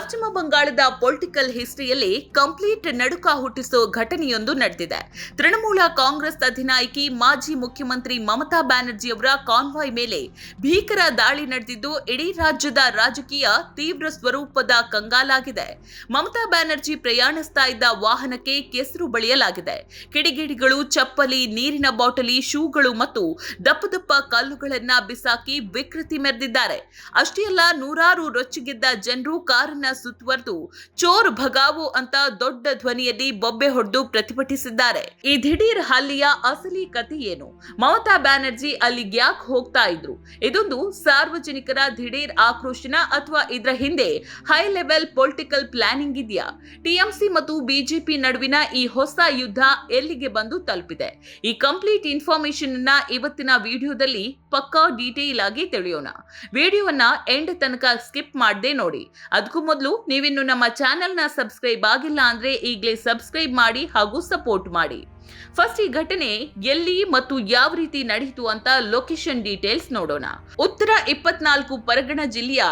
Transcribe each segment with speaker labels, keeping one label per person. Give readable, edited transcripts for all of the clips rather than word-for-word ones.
Speaker 1: ಪಶ್ಚಿಮ ಬಂಗಾಳದ political ಹಿಸ್ಟ್ರಿಯಲ್ಲಿ complete ನಡುಕ ಹುಟ್ಟಿಸೋ ಘಟನೆಯೊಂದು ನಡೆದಿದೆ. ತೃಣಮೂಲ ಕಾಂಗ್ರೆಸ್ ಅಧಿನಾಯಕಿ ಮಾಜಿ ಮುಖ್ಯಮಂತ್ರಿ ಮಮತಾ ಬ್ಯಾನರ್ಜಿ ಅವರ ಕಾನ್ವಾಯ್ ಮೇಲೆ ಭೀಕರ ದಾಳಿ ನಡೆದಿದ್ದು ಇಡೀ ರಾಜ್ಯದ ರಾಜಕೀಯ ತೀವ್ರ ಸ್ವರೂಪದ ಕಂಗಾಲಾಗಿದೆ. ಮಮತಾ ಬ್ಯಾನರ್ಜಿ ಪ್ರಯಾಣಿಸ್ತಾ ಇದ್ದ ವಾಹನಕ್ಕೆ ಕೆಸರು ಬಳಿಯಲಾಗಿದೆ. ಕಿಡಿಗೇಡಿಗಳು ಚಪ್ಪಲಿ, ನೀರಿನ ಬಾಟಲಿ, ಶೂಗಳು ಮತ್ತು ದಪ್ಪ ದಪ್ಪ ಕಲ್ಲುಗಳನ್ನ ಬಿಸಾಕಿ ವಿಕೃತಿ ಮೆರೆದಿದ್ದಾರೆ. ಅಷ್ಟೇ ಅಲ್ಲ, ನೂರಾರು ರೊಚ್ಚಿಗೆದ್ದ ಜನರು ಕಾರನ್ನ ಸುತ್ತುವರೆದು ಚೋರ್ ಭಗಾವೋ ಅಂತ ದೊಡ್ಡ ಧ್ವನಿಯಲ್ಲಿ ಬೊಬ್ಬೆ ಹೊಡೆದು ಪ್ರತಿಭಟಿಸಿದ್ದಾರೆ. ಈ ದಿಢೀರ್ ಹಲ್ಲೆಯ ಅಸಲಿ ಕಥೆ ಏನು? ಮಮತಾ ಬ್ಯಾನರ್ಜಿ ಅಲ್ಲಿಗೆ ಯಾಕೆ ಹೋಗ್ತಾ ಇದ್ರು? ಇದೊಂದು ಸಾರ್ವಜನಿಕರ ದಿಢೀರ್ ಆಕ್ರೋಶನ ಅಥವಾ ಇದರ ಹಿಂದೆ ಹೈ ಲೆವೆಲ್ ಪೊಲಿಟಿಕಲ್ ಪ್ಲಾನಿಂಗ್ ಇದೆಯಾ? ಟಿಎಂಸಿ ಮತ್ತು ಬಿಜೆಪಿ ನಡುವಿನ ಈ ಹೊಸ ಯುದ್ಧ ಎಲ್ಲಿಗೆ ಬಂದು ತಲುಪಿದೆ? ಈ ಕಂಪ್ಲೀಟ್ ಇನ್ಫಾರ್ಮೇಶನ್ ಅನ್ನ ಇವತ್ತಿನ ವಿಡಿಯೋದಲ್ಲಿ ಪಕ್ಕಾ ಡೀಟೇಲ್ ಆಗಿ ತಿಳಿಯೋಣ. ವಿಡಿಯೋವನ್ನ ಎಂಡ್ ತನಕ ಸ್ಕಿಪ್ ಮಾಡದೆ ನೋಡಿ. ಅದಕ್ಕೂ ಮೊದಲು ನೀವಿನ್ನು ನಮ್ಮ ಚಾನೆಲ್ನ ಸಬ್ಸ್ಕ್ರೈಬ್ ಆಗಿಲ್ಲ ಅಂದ್ರೆ ಈಗಲೇ ಸಬ್ಸ್ಕ್ರೈಬ್ ಮಾಡಿ ಹಾಗೂ ಸಪೋರ್ಟ್ ಮಾಡಿ. ಫಸ್ಟ್ ಈ ಘಟನೆ ಎಲ್ಲಿ ಮತ್ತು ಯಾವ ರೀತಿ ನಡೆಯಿತು ಅಂತ ಲೊಕೇಶನ್ ಡೀಟೇಲ್ಸ್ ನೋಡೋಣ. ಉತ್ತರ 24 ಪರಗಣ ಜಿಲ್ಲೆಯ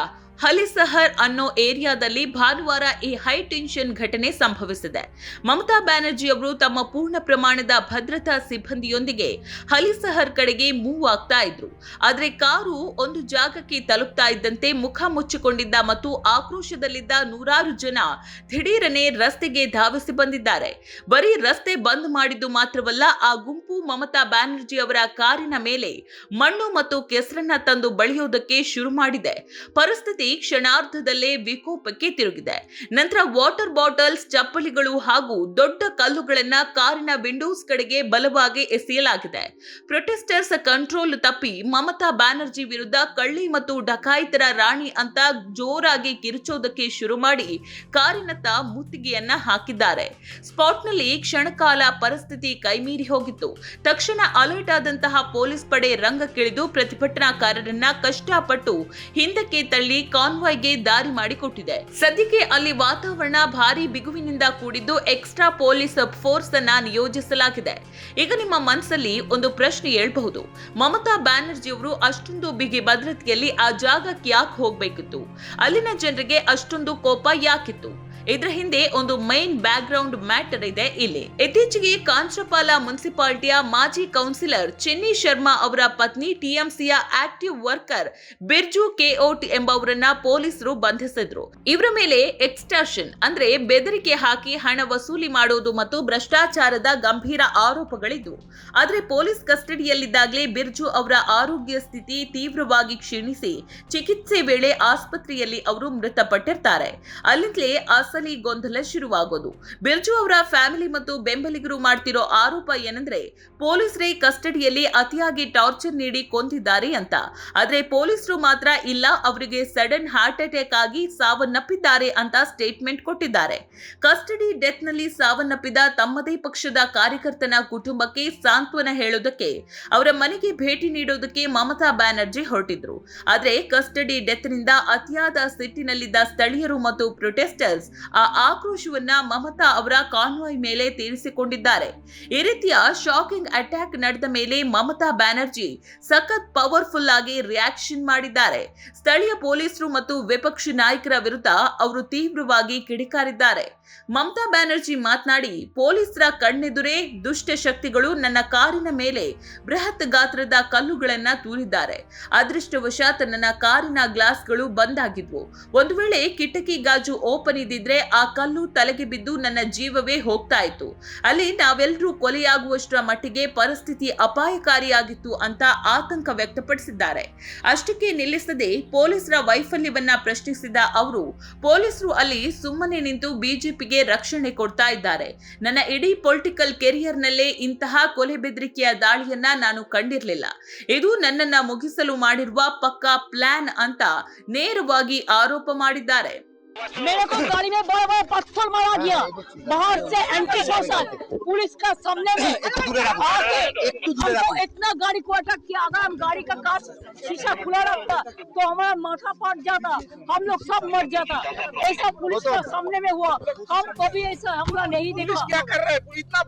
Speaker 1: ಹಲಿಸಹರ್ ಅನ್ನೋ ಏರಿಯಾದಲ್ಲಿ ಭಾನುವಾರ ಈ ಹೈ ಟೆನ್ಷನ್ ಘಟನೆ ಸಂಭವಿಸಿದೆ. ಮಮತಾ ಬ್ಯಾನರ್ಜಿ ಅವರು ತಮ್ಮ ಪೂರ್ಣ ಪ್ರಮಾಣದ ಭದ್ರತಾ ಸಿಬ್ಬಂದಿಯೊಂದಿಗೆ ಹಲಿಸಹರ್ ಕಡೆಗೆ ಮೂವ್ ಆಗ್ತಾ ಇದ್ರು. ಆದ್ರೆ ಕಾರು ಒಂದು ಜಾಗಕ್ಕೆ ತಲುಪ್ತಾ ಇದ್ದಂತೆ ಮುಖ ಮುಚ್ಚಿಕೊಂಡಿದ್ದ ಮತ್ತು ಆಕ್ರೋಶದಲ್ಲಿದ್ದ ನೂರಾರು ಜನ ದಿಢೀರನೆ ರಸ್ತೆಗೆ ಧಾವಿಸಿ ಬಂದಿದ್ದಾರೆ. ಬರೀ ರಸ್ತೆ ಬಂದ್ ಮಾಡಿದ್ದು ಮಾತ್ರವಲ್ಲ, ಆ ಗುಂಪು ಮಮತಾ ಬ್ಯಾನರ್ಜಿ ಅವರ ಕಾರಿನ ಮೇಲೆ ಮಣ್ಣು ಮತ್ತು ಕೆಸರನ್ನ ತಂದು ಬಳಿಯೋದಕ್ಕೆ ಶುರು ಮಾಡಿದೆ. ಪರಿಸ್ಥಿತಿ ಕ್ಷಣಾರ್ಧದಲ್ಲೇ ವಿಕೋಪಕ್ಕೆ ತಿರುಗಿದೆ. ನಂತರ ವಾಟರ್ ಬಾಟಲ್ಸ್, ಚಪ್ಪಲಿಗಳು ಹಾಗೂ ದೊಡ್ಡ ಕಲ್ಲುಗಳನ್ನ ಕಾರಿನ ವಿಂಡೋಸ್ ಕಡೆಗೆ ಬಲವಾಗಿ ಎಸೆಯಲಾಗಿದೆ. ಪ್ರೊಟೆಸ್ಟರ್ಸ್ ಕಂಟ್ರೋಲ್ ತಪ್ಪಿ ಮಮತಾ ಬ್ಯಾನರ್ಜಿ ವಿರುದ್ಧ ಕಳ್ಳಿ ಮತ್ತು ಡಕಾಯಿತರ ರಾಣಿ ಅಂತ ಜೋರಾಗಿ ಕಿರುಚೋದಕ್ಕೆ ಶುರು ಮಾಡಿ ಕಾರಿನತ್ತ ಮುತ್ತಿಗೆಯನ್ನ ಹಾಕಿದ್ದಾರೆ. ಸ್ಪಾಟ್ನಲ್ಲಿ ಕ್ಷಣಕಾಲ ಪರಿಸ್ಥಿತಿ ಕೈಮೀರಿ ಹೋಗಿತ್ತು. ತಕ್ಷಣ ಅಲರ್ಟ್ ಆದಂತಹ ಪೊಲೀಸ್ ಪಡೆ ರಂಗಕ್ಕಿಳಿದು ಪ್ರತಿಭಟನಾಕಾರರನ್ನ ಕಷ್ಟಪಟ್ಟು ಹಿಂದಕ್ಕೆ ತಳ್ಳಿ ಕಾನ್ವಾಯ್ಗೆ ದಾರಿ ಮಾಡಿಕೊಟ್ಟಿದೆ. ಸದ್ಯಕ್ಕೆ ಅಲ್ಲಿ ವಾತಾವರಣ ಭಾರಿ ಬಿಗುವಿನಿಂದ ಕೂಡಿದ್ದು ಎಕ್ಸ್ಟ್ರಾ ಪೊಲೀಸ್ ಫೋರ್ಸ್ ಅನ್ನ ನಿಯೋಜಿಸಲಾಗಿದೆ. ಈಗ ನಿಮ್ಮ ಮನಸ್ಸಲ್ಲಿ ಒಂದು ಪ್ರಶ್ನೆ ಏಳಬಹುದು. ಮಮತಾ ಬ್ಯಾನರ್ಜಿ ಅವರು ಅಷ್ಟೊಂದು ಬಿಗಿ ಭದ್ರತೆಯಲ್ಲಿ ಆ ಜಾಗಕ್ಕೆ ಯಾಕೆ ಹೋಗ್ಬೇಕಿತ್ತು? ಅಲ್ಲಿನ ಜನರಿಗೆ ಅಷ್ಟೊಂದು ಕೋಪ ಯಾಕಿತ್ತು? ಇದರ ಹಿಂದೆ ಒಂದು ಮೈನ್ ಬ್ಯಾಕ್ ಗ್ರೌಂಡ್ ಮ್ಯಾಟರ್ ಇದೆ ಇಲ್ಲಿ. ಇತ್ತೀಚೆಗೆ ಕಾಂಚಪಾಲ ಮುನ್ಸಿಪಾಲಿಟಿಯ ಮಾಜಿ ಕೌನ್ಸಿಲರ್ ಚೆನ್ನಿ ಶರ್ಮಾ ಅವರ ಪತ್ನಿ ಟಿಎಂಸಿಯ ಆಕ್ಟಿವ್ ವರ್ಕರ್ ಬಿರ್ಜು ಕೆಒಟ್ ಎಂಬವರನ್ನ ಪೊಲೀಸರು ಬಂಧಿಸಿದ್ರು. ಇವರ ಮೇಲೆ ಎಕ್ಸ್ಟಾರ್ಷನ್ ಅಂದ್ರೆ ಬೆದರಿಕೆ ಹಾಕಿ ಹಣ ವಸೂಲಿ ಮಾಡೋದು ಮತ್ತು ಭ್ರಷ್ಟಾಚಾರದ ಗಂಭೀರ ಆರೋಪಗಳಿದ್ವು. ಆದ್ರೆ ಪೊಲೀಸ್ ಕಸ್ಟಡಿಯಲ್ಲಿದ್ದಾಗಲೇ ಬಿರ್ಜು ಅವರ ಆರೋಗ್ಯ ಸ್ಥಿತಿ ತೀವ್ರವಾಗಿ ಕ್ಷೀಣಿಸಿ ಚಿಕಿತ್ಸೆ ವೇಳೆ ಆಸ್ಪತ್ರೆಯಲ್ಲಿ ಅವರು ಮೃತಪಟ್ಟಿರ್ತಾರೆ. ಅಲ್ಲಿಂದಲೇ ಅಸಲಿ ಗೊಂದಲ ಶುರುವಾಗೋದು. ಬಿರ್ಜು ಅವರ ಫ್ಯಾಮಿಲಿ ಮತ್ತು ಬೆಂಬಲಿಗರು ಮಾಡ್ತಿರೋ ಆರೋಪ ಏನಂದ್ರೆ ಪೊಲೀಸರೇ ಕಸ್ಟಡಿಯಲ್ಲಿ ಅತಿಯಾಗಿ ಟಾರ್ಚರ್ ನೀಡಿ ಕೊಂದಿದ್ದಾರೆ ಅಂತ. ಆದ್ರೆ ಪೊಲೀಸರು ಮಾತ್ರ ಇಲ್ಲ, ಅವರಿಗೆ ಸಡನ್ ಹಾರ್ಟ್ ಅಟ್ಯಾಕ್ ಆಗಿ ಸಾವನ್ನಪ್ಪಿದ್ದಾರೆ ಅಂತ ಸ್ಟೇಟ್ಮೆಂಟ್ ಕೊಟ್ಟಿದ್ದಾರೆ. ಕಸ್ಟಡಿ ಡೆತ್ ನಲ್ಲಿ ಸಾವನ್ನಪ್ಪಿದ ತಮ್ಮದೇ ಪಕ್ಷದ ಕಾರ್ಯಕರ್ತನ ಕುಟುಂಬಕ್ಕೆ ಸಾಂತ್ವನ ಹೇಳೋದಕ್ಕೆ ಅವರ ಮನೆಗೆ ಭೇಟಿ ನೀಡೋದಕ್ಕೆ ಮಮತಾ ಬ್ಯಾನರ್ಜಿ ಹೊರಟಿದ್ರು. ಆದ್ರೆ ಕಸ್ಟಡಿ ಡೆತ್ ನಿಂದ ಅತಿಯಾದ ಸಿಟ್ಟಿನಲ್ಲಿದ್ದ ಸ್ಥಳೀಯರು ಮತ್ತು ಪ್ರೊಟೆಸ್ಟರ್ಸ್ ಆ ಆಕ್ರೋಶವನ್ನ ಮಮತಾ ಅವರ ಕಾನ್ವಾಯ್ ಮೇಲೆ ತೀರಿಸಿಕೊಂಡಿದ್ದಾರೆ. ಈ ರೀತಿಯ ಶಾಕಿಂಗ್ ಅಟ್ಯಾಕ್ ನಡೆದ ಮೇಲೆ ಮಮತಾ ಬ್ಯಾನರ್ಜಿ ಸಖತ್ ಪವರ್ಫುಲ್ ಆಗಿ ರಿಯಾಕ್ಷನ್ ಮಾಡಿದ್ದಾರೆ. ಸ್ಥಳೀಯ ಪೊಲೀಸರು ಮತ್ತು ವಿಪಕ್ಷ ನಾಯಕರ ವಿರುದ್ಧ ಅವರು ತೀವ್ರವಾಗಿ ಕಿಡಿಕಾರಿದ್ದಾರೆ. ಮಮತಾ ಬ್ಯಾನರ್ಜಿ ಮಾತನಾಡಿ, ಪೊಲೀಸರ ಕಣ್ಣೆದುರೇ ದುಷ್ಟ ಶಕ್ತಿಗಳು ನನ್ನ ಕಾರಿನ ಮೇಲೆ ಬೃಹತ್ ಗಾತ್ರದ ಕಲ್ಲುಗಳನ್ನ ತೂರಿದ್ದಾರೆ. ಅದೃಷ್ಟವಶಾತ್ ನನ್ನ ಕಾರಿನ ಗ್ಲಾಸ್ಗಳು ಬಂದ್ ಆಗಿದ್ವು. ಒಂದು ವೇಳೆ ಕಿಟಕಿ ಗಾಜು ಓಪನ್ ಇದ್ದಿದ್ರೆ ಆ ಕಲ್ಲು ತಲೆಗೆ ಬಿದ್ದು ನನ್ನ ಜೀವವೇ ಹೋಗ್ತಾ ಇತ್ತು. ಅಲ್ಲಿ ನಾವೆಲ್ಲರೂ ಕೊಲೆಯಾಗುವಷ್ಟರ ಮಟ್ಟಿಗೆ ಪರಿಸ್ಥಿತಿ ಅಪಾಯಕಾರಿಯಾಗಿತ್ತು ಅಂತ ಆತಂಕ ವ್ಯಕ್ತಪಡಿಸಿದ್ದಾರೆ. ಅಷ್ಟಕ್ಕೆ ನಿಲ್ಲಿಸದೆ ಪೊಲೀಸರ ವೈಫಲ್ಯವನ್ನ ಪ್ರಶ್ನಿಸಿದ ಅವರು, ಪೊಲೀಸರು ಅಲ್ಲಿ ಸುಮ್ಮನೆ ನಿಂತು ಬಿಜೆಪಿಗೆ ರಕ್ಷಣೆ ಕೊಡ್ತಾ ಇದ್ದಾರೆ. ನನ್ನ ಇಡೀ ಪೊಲಿಟಿಕಲ್ ಕೆರಿಯರ್ ನಲ್ಲೇ ಇಂತಹ ಕೊಲೆ ಬೆದರಿಕೆಯ ದಾಳಿಯನ್ನ ನಾನು ಕಂಡಿರಲಿಲ್ಲ. ಇದು ನನ್ನನ್ನ ಮುಗಿಸಲು ಮಾಡಿರುವ ಪಕ್ಕಾ ಪ್ಲಾನ್ ಅಂತ ನೇರವಾಗಿ ಆರೋಪ ಮಾಡಿದ್ದಾರೆ.
Speaker 2: मेरे को गाड़ी में बड़ा बड़ा पत्थर मारा गया, बाहर से एंटी सोशल पुलिस का सामने में आके हमको इतना गाड़ी को अटैक किया। अगर हम गाड़ी का कांच शीशा खुला रखता तो हमारा माथा फट जाता, हम लोग सब मर जाता। ऐसा पुलिस का सामने में हुआ, हम कभी ऐसा हमला नहीं देखा।
Speaker 3: क्या कर रहे हैं? इतना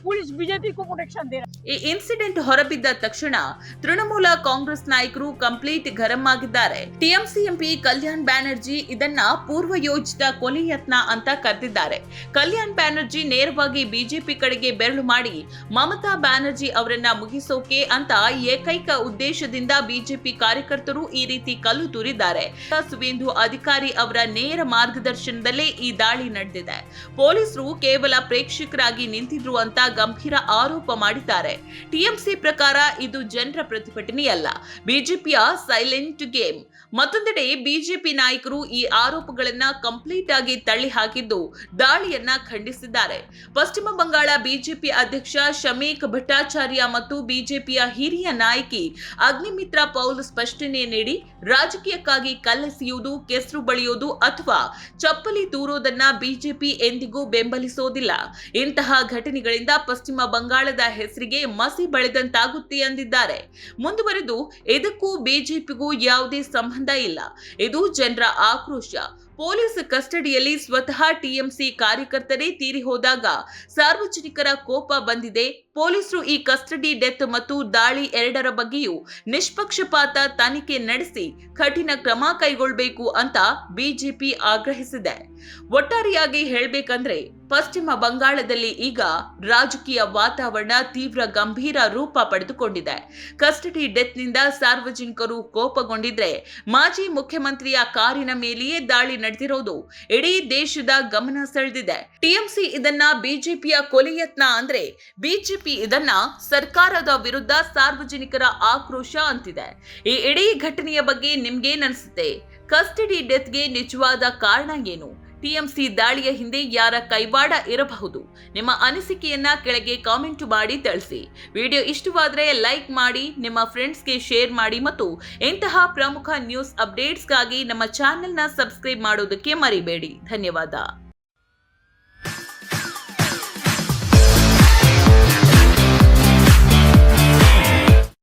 Speaker 2: पुलिस बीजेपी को प्रोटेक्शन दे रहा है।
Speaker 1: ಈ ಇನ್ಸಿಡೆಂಟ್ ಹೊರಬಿದ್ದ ತಕ್ಷಣ ತೃಣಮೂಲ ಕಾಂಗ್ರೆಸ್ ನಾಯಕರು ಕಂಪ್ಲೀಟ್ ಗರಂ ಆಗಿದ್ದಾರೆ. ಟಿಎಂಸಿ ಎಂಪಿ ಕಲ್ಯಾಣ್ ಬ್ಯಾನರ್ಜಿ ಇದನ್ನ ಪೂರ್ವಯೋಜಿತ ಕೊಲೆ ಯತ್ನ ಅಂತ ಕರೆದಿದ್ದಾರೆ. ಕಲ್ಯಾಣ್ ಬ್ಯಾನರ್ಜಿ ನೇರವಾಗಿ ಬಿಜೆಪಿ ಕಡೆಗೆ ಬೆರಳು ಮಾಡಿ ಮಮತಾ ಬ್ಯಾನರ್ಜಿ ಅವರನ್ನ ಮುಗಿಸೋಕೆ ಅಂತ ಏಕೈಕ ಉದ್ದೇಶದಿಂದ ಬಿಜೆಪಿ ಕಾರ್ಯಕರ್ತರು ಈ ರೀತಿ ಕಲ್ಲು ತೂರಿದ್ದಾರೆ. ಸುವೇಂದು ಅಧಿಕಾರಿ ಅವರ ನೇರ ಮಾರ್ಗದರ್ಶನದಲ್ಲೇ ಈ ದಾಳಿ ನಡೆದಿದೆ. ಪೊಲೀಸರು ಕೇವಲ ಪ್ರೇಕ್ಷಕರಾಗಿ ನಿಂತಿದ್ರು ಅಂತ ಗಂಭೀರ ಆರೋಪ ಮಾಡಿದ್ದಾರೆ. ಟಿಎಂಸಿ ಪ್ರಕಾರ ಇದು ಜನರ ಪ್ರತಿಭಟನೆಯಲ್ಲ, ಬಿಜೆಪಿಯ ಸೈಲೆಂಟ್ ಗೇಮ್. ಮತ್ತೊಂದೆಡೆ ಬಿಜೆಪಿ ನಾಯಕರು ಈ ಆರೋಪಗಳನ್ನ ಕಂಪ್ಲೀಟ್ ಆಗಿ ತಳ್ಳಿ ಹಾಕಿದ್ದು ದಾಳಿಯನ್ನ ಖಂಡಿಸಿದ್ದಾರೆ. ಪಶ್ಚಿಮ ಬಂಗಾಳ ಬಿಜೆಪಿ ಅಧ್ಯಕ್ಷ ಶಮೀಕ್ ಭಟ್ಟಾಚಾರ್ಯ ಮತ್ತು ಬಿಜೆಪಿಯ ಹಿರಿಯ ನಾಯಕಿ ಅಗ್ನಿಮಿತ್ರ ಪೌಲ್ ಸ್ಪಷ್ಟನೆ ನೀಡಿ, ರಾಜಕೀಯಕ್ಕಾಗಿ ಕಲ್ಲೆಸೆಯುವುದು, ಕೆಸರು ಬಳಿಯೋದು ಅಥವಾ ಚಪ್ಪಲಿ ತೂರೋದನ್ನ ಬಿಜೆಪಿ ಎಂದಿಗೂ ಬೆಂಬಲಿಸೋದಿಲ್ಲ. ಇಂತಹ ಘಟನೆಗಳಿಂದ ಪಶ್ಚಿಮ ಬಂಗಾಳದ ಹೆಸರಿಗೆ ಮಸಿ ಬಳಿದಂತಾಗುತ್ತೆ ಎಂದಿದ್ದಾರೆ. ಮುಂದುವರೆದು, ಇದಕ್ಕೂ ಬಿಜೆಪಿಗೂ ಯಾವುದೇ ಸಂಬಂಧ ಇಲ್ಲ, ಇದು ಜನರ ಆಕ್ರೋಶ. ಪೊಲೀಸ್ ಕಸ್ಟಡಿಯಲ್ಲಿ ಸ್ವತಃ ಟಿಎಂಸಿ ಕಾರ್ಯಕರ್ತರೇ ತೀರಿ ಹೋದಾಗ ಸಾರ್ವಜನಿಕರ ಕೋಪ ಬಂದಿದೆ. ಪೊಲೀಸರು ಈ ಕಸ್ಟಡಿ ಡೆತ್ ಮತ್ತು ದಾಳಿ ಎರಡರ ಬಗ್ಗೆಯೂ ನಿಷ್ಪಕ್ಷಪಾತ ತನಿಖೆ ನಡೆಸಿ ಕಠಿಣ ಕ್ರಮ ಕೈಗೊಳ್ಳಬೇಕು ಅಂತ ಬಿಜೆಪಿ ಆಗ್ರಹಿಸಿದೆ. ಒಟ್ಟಾರೆಯಾಗಿ ಹೇಳಬೇಕಂದ್ರೆ ಪಶ್ಚಿಮ ಬಂಗಾಳದಲ್ಲಿ ಈಗ ರಾಜಕೀಯ ವಾತಾವರಣ ತೀವ್ರ ಗಂಭೀರ ರೂಪ ಪಡೆದುಕೊಂಡಿದೆ. ಕಸ್ಟಡಿ ಡೆತ್ನಿಂದ ಸಾರ್ವಜನಿಕರು ಕೋಪಗೊಂಡಿದ್ರೆ ಮಾಜಿ ಮುಖ್ಯಮಂತ್ರಿಯ ಕಾರಿನ ಮೇಲೆಯೇ ದಾಳಿ ನಡೆದಿರೋದು ಇಡೀ ದೇಶದ ಗಮನ ಸೆಳೆದಿದೆ. ಟಿಎಂಸಿ ಇದನ್ನ ಬಿಜೆಪಿಯ ಕೊಲೆ ಯತ್ನ ಅಂದ್ರೆ, ಬಿಜೆಪಿ ಇದನ್ನ ಸರ್ಕಾರದ ವಿರುದ್ಧ ಸಾರ್ವಜನಿಕರ ಆಕ್ರೋಶ ಅಂತಿದೆ. ಈ ಇಡೀ ಘಟನೆಯ ಬಗ್ಗೆ ನಿಮ್ಗೇನನ್ಸುತ್ತೆ? ಕಸ್ಟಡಿ ಡೆತ್ಗೆ ನಿಜವಾದ ಕಾರಣ ಏನು? ಟಿಎಂಸಿ ದಾಳಿಯ ಹಿಂದೆ ಯಾರ ಕೈವಾಡ ಇರಬಹುದು? ನಿಮ್ಮ ಅನಿಸಿಕೆಯನ್ನ ಕೆಳಗೆ ಕಾಮೆಂಟ್ ಮಾಡಿ ತಿಳಿಸಿ. ವಿಡಿಯೋ ಇಷ್ಟವಾದರೆ ಲೈಕ್ ಮಾಡಿ, ನಿಮ್ಮ ಫ್ರೆಂಡ್ಸ್ಗೆ ಶೇರ್ ಮಾಡಿ ಮತ್ತು ಇಂತಹ ಪ್ರಮುಖ ನ್ಯೂಸ್ ಅಪ್ಡೇಟ್ಸ್ಗಾಗಿ ನಮ್ಮ ಚಾನೆಲ್ನ ಸಬ್ಸ್ಕ್ರೈಬ್ ಮಾಡೋದಕ್ಕೆ ಮರಿಬೇಡಿ. ಧನ್ಯವಾದ.